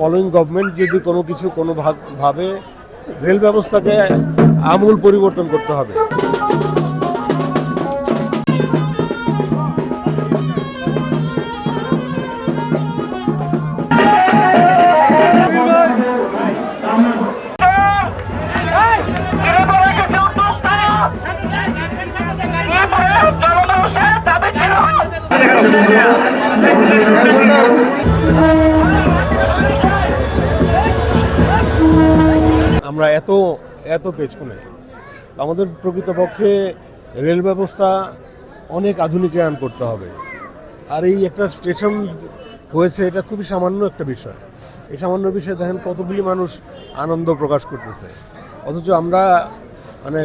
Following government যদি কোনো কিছু কোনো ভাবে রেল ব্যবস্থাকে আমূল পরিবর্তন করতে হবে। আমরা এত পেছনে, আমাদের প্রকৃতপক্ষে রেল ব্যবস্থা অনেক আধুনিকায়ন করতে হবে। আর এই একটা স্টেশন হয়েছে, এটা খুবই সামান্য একটা বিষয়। এই সামান্য বিষয়ে দেখেন কতগুলি মানুষ আনন্দ প্রকাশ করতেছে, অথচ আমরা মানে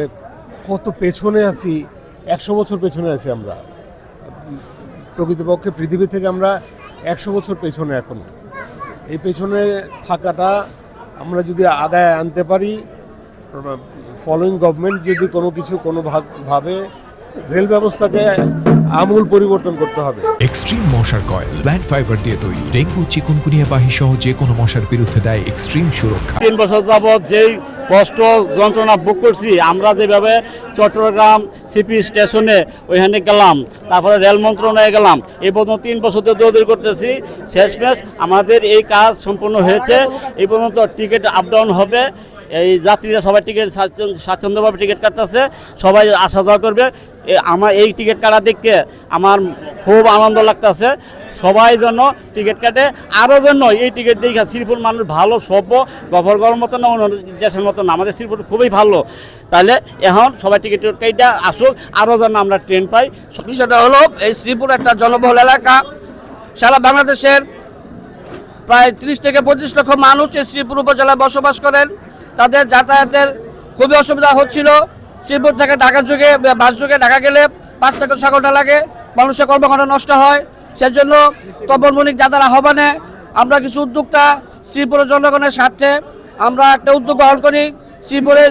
কত পেছনে আছি, 100 বছর পেছনে আছি আমরা। প্রকৃতপক্ষে পৃথিবী থেকে আমরা 100 বছর পেছনে এখন। এই পেছনে থাকাটা আমরা যদি আগায় আনতে পারি, ফলোয়িং গভর্নমেন্ট যদি কোনো কিছু কোনো ভাবে রেল ব্যবস্থাকে আমূল পরিবর্তন করতে হবে। এক্সট্রিম মশার কয়েল প্ল্যান্ট ফাইবার দিয়ে তৈরি, ডেঙ্গু চিকুনগুনিয়া বাহি সহ যে কোনো মশার বিরুদ্ধে দেয় এক্সট্রিম সুরক্ষা। 3 বছর যাবৎ যেই কষ্ট যন্ত্রণা ভোগ করছি, আমরা যেভাবে চট্টগ্রাম সিপি স্টেশনে ওইখানে গেলাম, তারপরে রেল মন্ত্রণালয়ে গেলাম, এই পর্যন্ত 3 বছর ধরে দৌড়দৌড়ি করতেছি। শেষমেশ আমাদের এই কাজ সম্পূর্ণ হয়েছে। এই পর্যন্ত টিকিট আপ ডাউন হবে, এই যাত্রীরা সবাই টিকিট স্বাচ্ছন্দ্যভাবে টিকিট কাটতেছে, সবাই আসা যাওয়া করবে। আমার এই টিকিট কাটা দেখে আমার খুব আনন্দ লাগতেছে। সবাই যেন টিকিট কাটে, আরও যেন এই টিকিট দেখে শ্রীপুর মানুষ ভালো সভ্য, গভর্নর মতো না, অন্য দেশের মতো না, আমাদের শ্রীপুর খুবই ভালো। তাহলে এখন সবাই টিকিট কাইটা আসুক, আরও যেন আমরা ট্রেন পাই। বিষয়টা হলো, এই শ্রীপুর একটা জনবহুল এলাকা। সারা বাংলাদেশের প্রায় 30 থেকে 35 লক্ষ মানুষ এই শ্রীপুর উপজেলায় বসবাস করেন। তাদের যাতায়াতের খুবই অসুবিধা হচ্ছিল। শ্রীপুর থেকে ঢাকার যুগে বাস যুগে ঢাকা গেলে 5 থেকে 6 ঘন্টা লাগে, মানুষের কর্মঘণ্টা নষ্ট হয়। সেজন্য তপনমণিক দাদার আহ্বানে আমরা কিছু উদ্যোক্তা শ্রীপুরের জনগণের স্বার্থে আমরা একটা উদ্যোগ গ্রহণ করি। শ্রীপুরে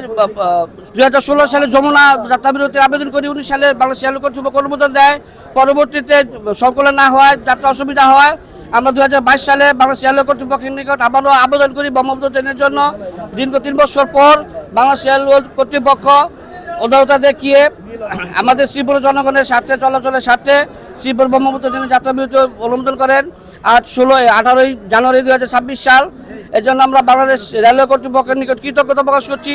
2016 সালে যমুনা যাত্রা বিরতির আবেদন করি। 19 সালে বাংলাদেশ রেল কর্তৃপক্ষ অনুমোদন দেয়। পরবর্তীতে সংকলন না হওয়ায় যাত্রা অসুবিধা হয়। আমরা 2022 সালে বাংলাদেশ রেল কর্তৃপক্ষের নিকট আবারও আবেদন করি ব্রহ্মপুত্র ট্রেনের জন্য। দীর্ঘ 3 বছর পর বাংলাদেশ রেল কর্তৃপক্ষ উদারতা দেখিয়ে আমাদের শ্রীপুর জনগণের স্বার্থে, চলাচলের স্বার্থে শ্রীপুর ব্রহ্মপুত্র ট্রেনের যাত্রা বিরতি অনুমোদন করেন আজ 18ই জানুয়ারি 2026 সাল। এজন্য আমরা বাংলাদেশ রেলওয়ে কর্তৃপক্ষের নিকট কৃতজ্ঞতা প্রকাশ করছি।